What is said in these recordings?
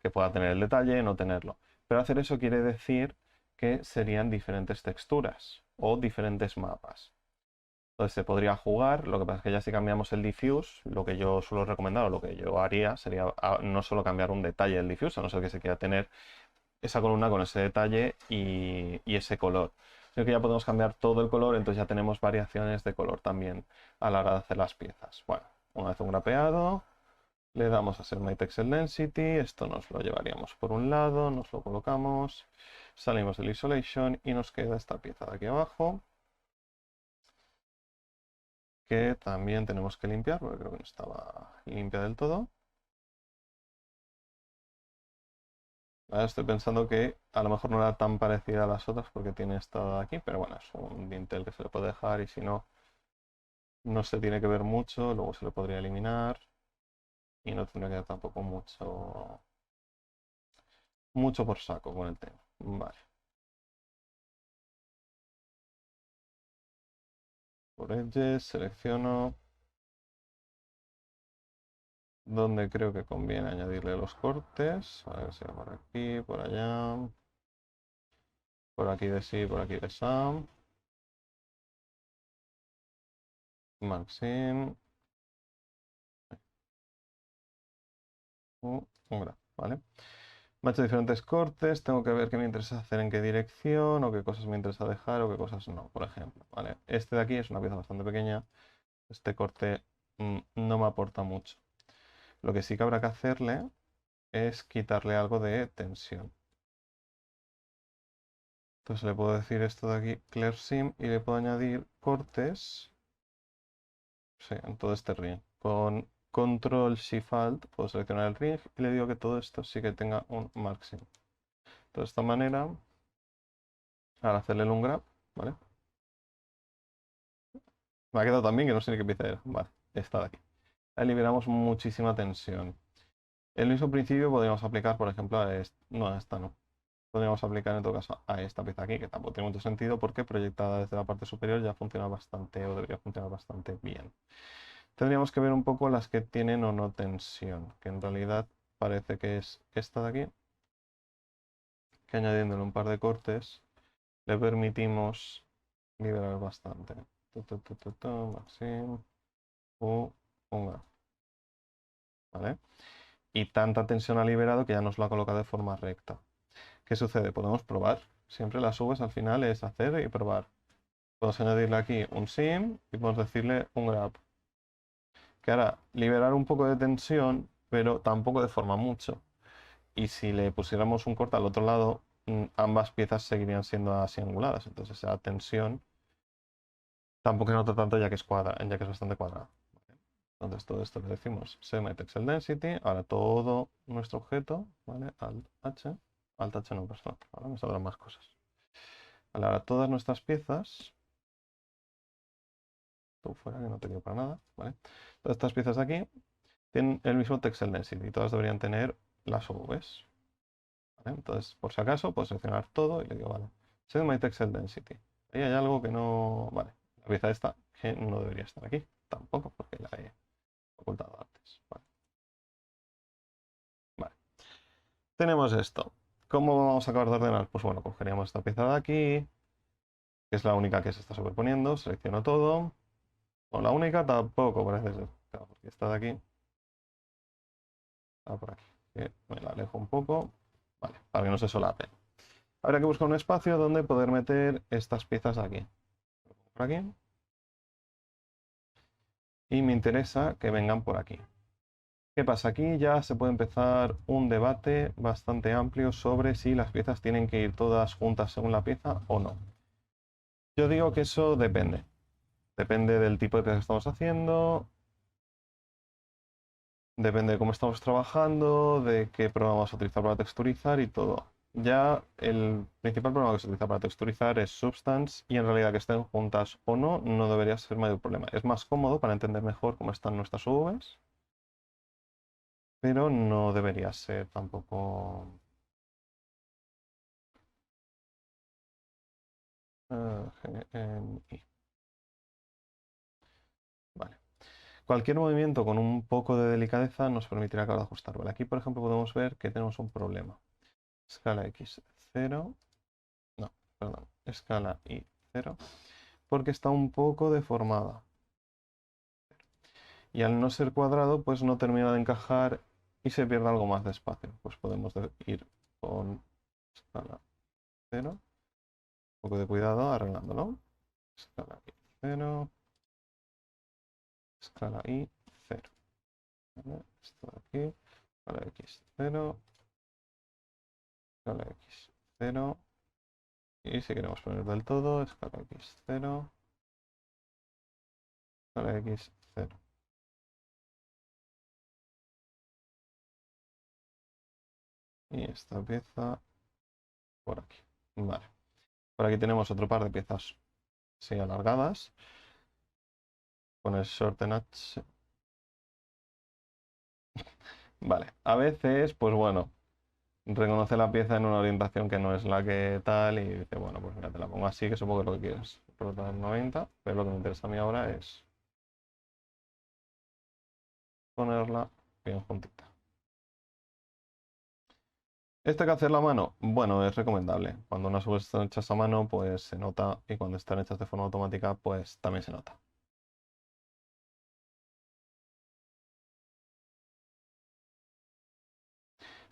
que pueda tener el detalle, no tenerlo. Pero hacer eso quiere decir que serían diferentes texturas o diferentes mapas. Entonces se podría jugar, lo que pasa es que ya si cambiamos el diffuse, lo que yo suelo recomendar o lo que yo haría sería no solo cambiar un detalle del diffuse, a no ser que se quiera tener esa columna con ese detalle y ese color. Sino que ya podemos cambiar todo el color, entonces ya tenemos variaciones de color también a la hora de hacer las piezas. Bueno, una vez un grapeado, le damos a Set My Texel Density, esto nos lo llevaríamos por un lado, nos lo colocamos, salimos del Isolation y nos queda esta pieza de aquí abajo, que también tenemos que limpiar, porque creo que no estaba limpia del todo. Ahora estoy pensando que a lo mejor no era tan parecida a las otras porque tiene esta de aquí, pero bueno, es un dintel que se le puede dejar y si no, no se tiene que ver mucho, luego se le podría eliminar y no tendría que dar tampoco mucho por saco con el tema. Vale. Por edges, selecciono donde creo que conviene añadirle los cortes. A ver si va por aquí, por allá. Por aquí de sí, por aquí de Sam. Maxim. Un graf, ¿vale? Me ha hecho diferentes cortes, tengo que ver qué me interesa hacer en qué dirección, o qué cosas me interesa dejar, o qué cosas no, por ejemplo, ¿vale? Este de aquí es una pieza bastante pequeña, este corte no me aporta mucho. Lo que sí que habrá que hacerle es quitarle algo de tensión. Entonces le puedo decir esto de aquí, Clear Sim, y le puedo añadir cortes, sí, en todo este ring. Con Control Shift Alt puedo seleccionar el ring y le digo que todo esto sí que tenga un Maxim. De esta manera, al hacerle el unwrap, ¿vale? Me ha quedado también que no sé ni qué pieza era. Vale, esta de aquí. Ahí liberamos muchísima tensión. El mismo principio podríamos aplicar, por ejemplo, a esta. No, a esta no. Podríamos aplicar en todo caso a esta pieza aquí, que tampoco tiene mucho sentido porque proyectada desde la parte superior ya funciona bastante o debería funcionar bastante bien. Tendríamos que ver un poco las que tienen o no tensión, que en realidad parece que es esta de aquí, que añadiéndole un par de cortes le permitimos liberar bastante. Maxim, unga, ¿vale? Y tanta tensión ha liberado que ya nos lo ha colocado de forma recta. ¿Qué sucede? Podemos probar. Siempre las subes al final es hacer y probar. Podemos añadirle aquí un sim y podemos decirle un grab. Que hará liberar un poco de tensión, pero tampoco deforma mucho. Y si le pusiéramos un corte al otro lado, ambas piezas seguirían siendo así anguladas. Entonces esa tensión tampoco se nota tanto ya que es ya que es bastante cuadrada. Entonces todo esto le decimos Segment Pixel Density. Ahora todo nuestro objeto, ¿vale? Alt H no, perdón. Ahora me saldrán más cosas. Vale, ahora todas nuestras piezas. Todo fuera que no te quiero para nada, ¿vale? Todas estas piezas de aquí tienen el mismo Texel Density y todas deberían tener las UVs. ¿Vale? Entonces, por si acaso, puedo seleccionar todo y le digo, vale, Set My Texel Density. Ahí hay algo que no. Vale, la pieza esta que no debería estar aquí. Tampoco, porque la he ocultado antes. Vale. Vale. Tenemos esto. ¿Cómo vamos a acabar de ordenar? Pues bueno, cogeríamos esta pieza de aquí, que es la única que se está superponiendo, selecciono todo. O la única tampoco parece ser, claro, porque esta de aquí está por aquí. Me la alejo un poco, vale, para que no se solape. Habrá que buscar un espacio donde poder meter estas piezas de aquí. Por aquí. Y me interesa que vengan por aquí. ¿Qué pasa? Aquí ya se puede empezar un debate bastante amplio sobre si las piezas tienen que ir todas juntas según la pieza o no. Yo digo que eso depende. Depende del tipo de pieza que estamos haciendo, depende de cómo estamos trabajando, de qué programa vamos a utilizar para texturizar y todo. Ya el principal programa que se utiliza para texturizar es Substance y en realidad que estén juntas o no, no debería ser mayor problema. Es más cómodo para entender mejor cómo están nuestras UVs, pero no debería ser tampoco. GNI. Vale. Cualquier movimiento con un poco de delicadeza nos permitirá acabar de ajustar. Vale, aquí, por ejemplo, podemos ver que tenemos un problema. Escala X 0. No, perdón. Escala Y 0. Porque está un poco deformada. Y al no ser cuadrado, pues no termina de encajar y se pierde algo más de espacio. Pues podemos ir con escala 0. Un poco de cuidado arreglándolo. Escala Y 0. Escala Y 0. ¿Vale? Esto de aquí. Escala X 0. Escala X 0. Y si queremos poner del todo, escala X 0. Escala X 0. Y esta pieza por aquí. Vale. Por aquí tenemos otro par de piezas así alargadas. Con el shorten H. Vale. A veces, pues bueno, reconoce la pieza en una orientación que no es la que tal y dice, bueno, pues mira, te la pongo así, que supongo que es lo que quieres. Rotar 90, pero lo que me interesa a mí ahora es ponerla bien juntita. ¿Este que hacer la mano? Bueno, es recomendable. Cuando unas subes están hechas a mano, pues se nota, y cuando están hechas de forma automática, pues también se nota.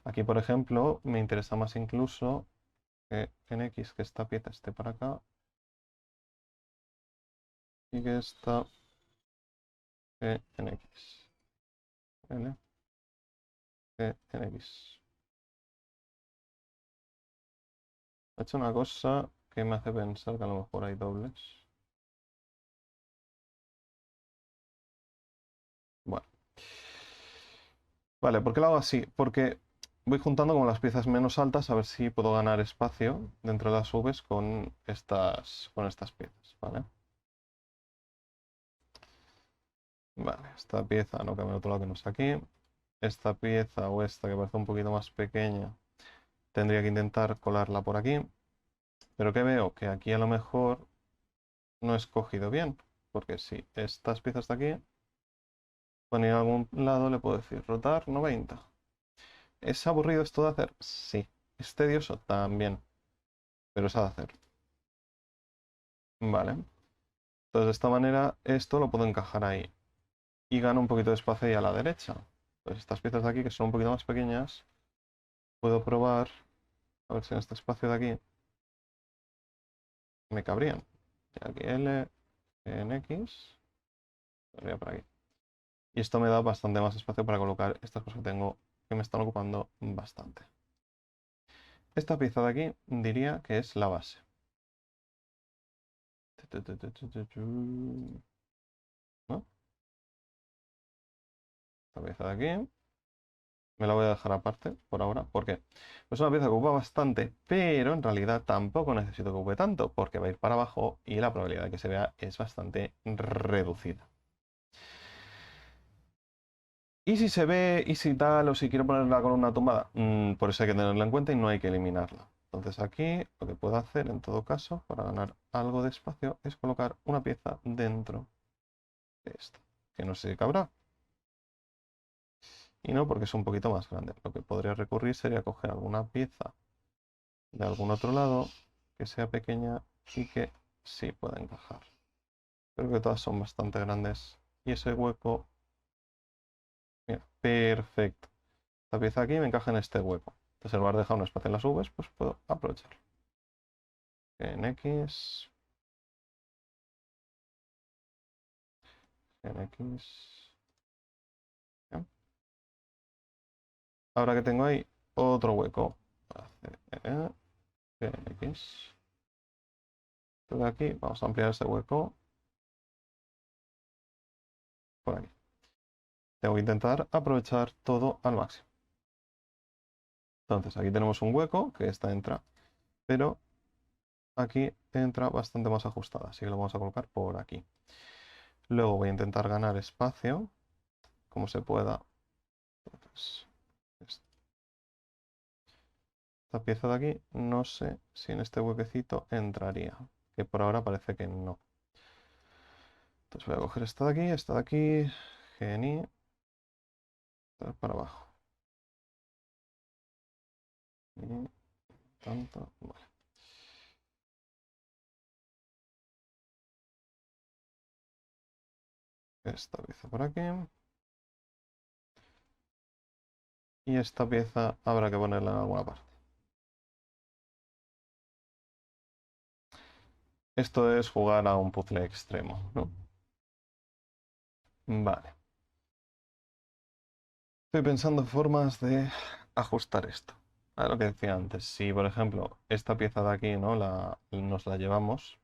Aquí, por ejemplo, me interesa más incluso que en X que esta pieza esté para acá y que esta en X. ¿Vale? En X. He hecho una cosa que me hace pensar que a lo mejor hay dobles. Bueno. Vale, ¿por qué lo hago así? Porque voy juntando como las piezas menos altas a ver si puedo ganar espacio dentro de las Vs con estas piezas, ¿vale? Vale, esta pieza no cambia otro lado que no es aquí. Esta pieza o esta que parece un poquito más pequeña, tendría que intentar colarla por aquí. Pero que veo que aquí a lo mejor no he escogido bien. Porque si estas piezas de aquí van a ir a algún lado, le puedo decir rotar 90. ¿Es aburrido esto de hacer? Sí. ¿Es tedioso? También. Pero es de hacer. Vale. Entonces de esta manera esto lo puedo encajar ahí. Y gano un poquito de espacio ahí a la derecha. Pues estas piezas de aquí que son un poquito más pequeñas, puedo probar a ver si en este espacio de aquí me cabrían. Y aquí L, en X, podría por aquí. Y esto me da bastante más espacio para colocar estas cosas que tengo que me están ocupando bastante. Esta pieza de aquí diría que es la base. ¿No? Esta pieza de aquí me la voy a dejar aparte por ahora. ¿Por qué? Es una pieza que ocupa bastante, pero en realidad tampoco necesito que ocupe tanto, porque va a ir para abajo y la probabilidad de que se vea es bastante reducida. Y si se ve, y si tal, o si quiero poner la columna tumbada, por eso hay que tenerla en cuenta y no hay que eliminarla. Entonces aquí lo que puedo hacer en todo caso, para ganar algo de espacio, es colocar una pieza dentro de esta, que no sé si cabrá. Y no, porque es un poquito más grande. Lo que podría recurrir sería coger alguna pieza de algún otro lado que sea pequeña y que sí pueda encajar. Creo que todas son bastante grandes. Y ese hueco, mira, perfecto. Esta pieza aquí me encaja en este hueco. Entonces, en lugar de dejar un espacio en las Vs, pues puedo aprovecharlo. En X, en X. ¿Ya? Ahora que tengo ahí otro hueco, en X. Entonces aquí vamos a ampliar este hueco por aquí. Tengo que intentar aprovechar todo al máximo. Entonces aquí tenemos un hueco que esta entra, pero aquí entra bastante más ajustada, así que lo vamos a colocar por aquí. Luego voy a intentar ganar espacio, como se pueda. Entonces, esta pieza de aquí, no sé si en este huequecito entraría, que por ahora parece que no. Entonces voy a coger esta de aquí, GNI para abajo. Y tanto, vale. Esta pieza por aquí. Y esta pieza habrá que ponerla en alguna parte. Esto es jugar a un puzzle extremo, ¿no? Vale. Estoy pensando en formas de ajustar esto. A lo que decía antes, si por ejemplo esta pieza de aquí, ¿no? Nos la llevamos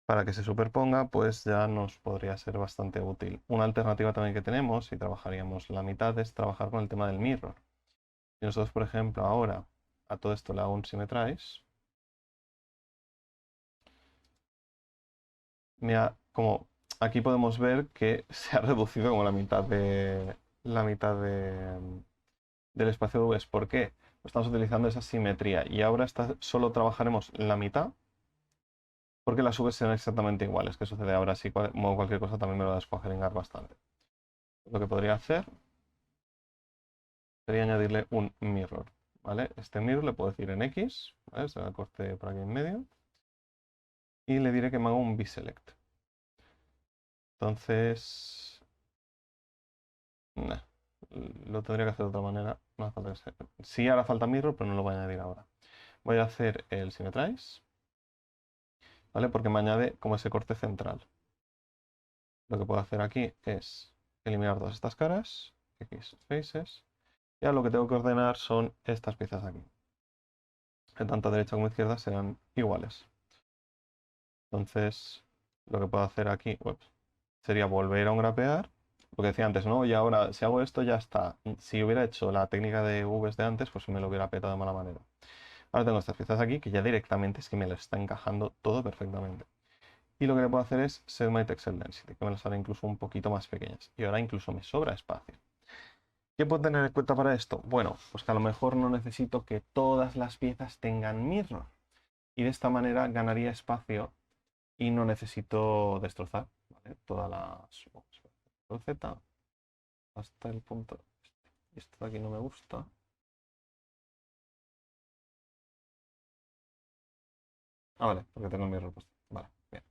para que se superponga, pues ya nos podría ser bastante útil. Una alternativa también que tenemos, y trabajaríamos la mitad, es trabajar con el tema del mirror. Si nosotros, por ejemplo, ahora a todo esto le hago un symmetrize, como aquí podemos ver que se ha reducido como del espacio de V. ¿Por qué? Pues estamos utilizando esa simetría y ahora solo trabajaremos la mitad porque las V serán exactamente iguales. ¿Qué sucede ahora? Si muevo cualquier cosa también me lo va a descuajeringar bastante. Lo que podría hacer sería añadirle un mirror, ¿vale? Este mirror le puedo decir en X, ¿vale? Se va a corte por aquí en medio y le diré que me haga un biselect. Entonces, nah, lo tendría que hacer de otra manera. No hace falta que sea. Sí hará falta mirror, pero no lo voy a añadir ahora. Voy a hacer el symmetrize, ¿vale? Porque me añade como ese corte central. Lo que puedo hacer aquí es eliminar todas estas caras, X faces, y ahora lo que tengo que ordenar son estas piezas aquí. Que tanto derecha como izquierda serán iguales. Entonces, lo que puedo hacer aquí sería volver a un grapear, lo que decía antes, ¿no? Y ahora, si hago esto, ya está. Si hubiera hecho la técnica de Vs de antes, pues me lo hubiera petado de mala manera. Ahora tengo estas piezas aquí que ya directamente es que me lo está encajando todo perfectamente. Y lo que le puedo hacer es set my texel density, que me las hará incluso un poquito más pequeñas. Y ahora incluso me sobra espacio. ¿Qué puedo tener en cuenta para esto? Bueno, pues que a lo mejor no necesito que todas las piezas tengan mirror. Y de esta manera ganaría espacio y no necesito destrozar, ¿vale? Todas las Z hasta el punto. Y esto de aquí no me gusta. Ah, vale, porque tengo el mirror puesto. Vale, bien.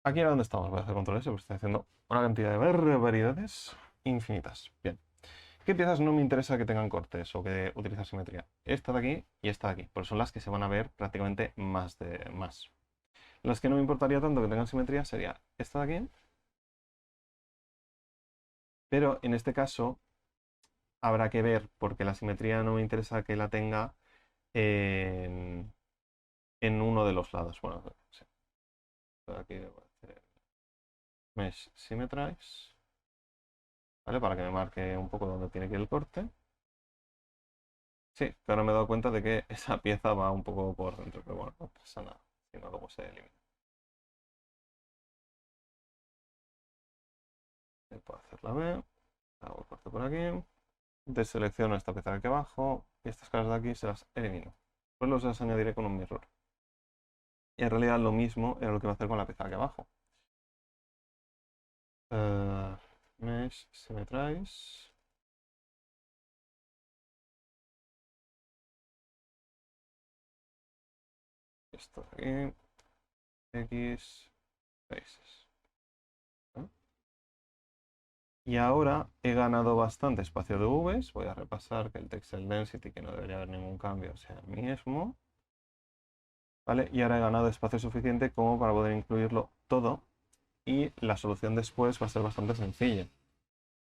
Aquí era donde estamos. Voy a hacer control S porque estoy haciendo una cantidad de barbaridades infinitas. Bien. ¿Qué piezas no me interesa que tengan cortes o que utilizar simetría? Esta de aquí y esta de aquí, porque son las que se van a ver prácticamente más. Las que no me importaría tanto que tengan simetría sería esta de aquí, pero en este caso habrá que ver, porque la simetría no me interesa que la tenga en, en uno de los lados. Bueno, sí. Aquí debo hacer mesh symmetrize, ¿vale? Para que me marque un poco dónde tiene que ir el corte. Sí, que ahora me he dado cuenta de que esa pieza va un poco por dentro, pero bueno, no pasa nada, si no luego se elimina. Puedo hacer la B, hago el corte por aquí, deselecciono esta pieza de aquí abajo y estas caras de aquí se las elimino. Pues las añadiré con un mirror. Y en realidad lo mismo era lo que iba a hacer con la pieza de aquí abajo. Mesh symmetrize. Esto de aquí. X faces. ¿No? Y ahora he ganado bastante espacio de Vs. Voy a repasar que el texel density, que no debería haber ningún cambio, sea el mismo. ¿Vale? Y ahora he ganado espacio suficiente como para poder incluirlo todo. Y la solución después va a ser bastante sencilla.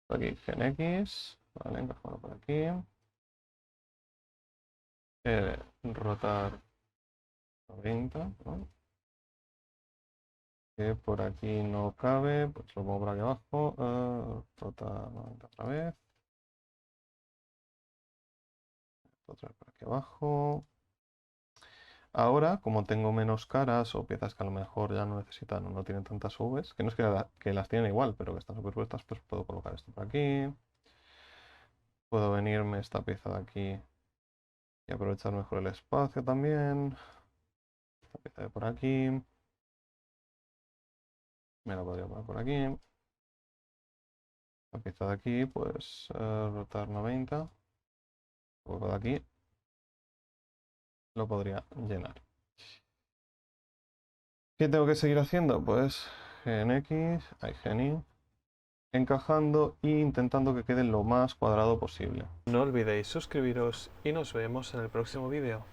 Aquí gen X. Vale, encajado por aquí. Rotar 90, ¿no? Que por aquí no cabe, pues lo pongo por aquí abajo. Rotar 90 otra vez. Otra vez por aquí abajo. Ahora, como tengo menos caras o piezas que a lo mejor ya no necesitan o no tienen tantas Vs, que no es que las tienen igual, pero que están superpuestas, pues puedo colocar esto por aquí. Puedo venirme esta pieza de aquí y aprovechar mejor el espacio también. Esta pieza de por aquí. Me la podría poner por aquí. La pieza de aquí, pues rotar 90. Luego de aquí lo podría llenar. ¿Qué tengo que seguir haciendo? Pues gen X, gen Y, encajando e intentando que quede lo más cuadrado posible. No olvidéis suscribiros y nos vemos en el próximo vídeo.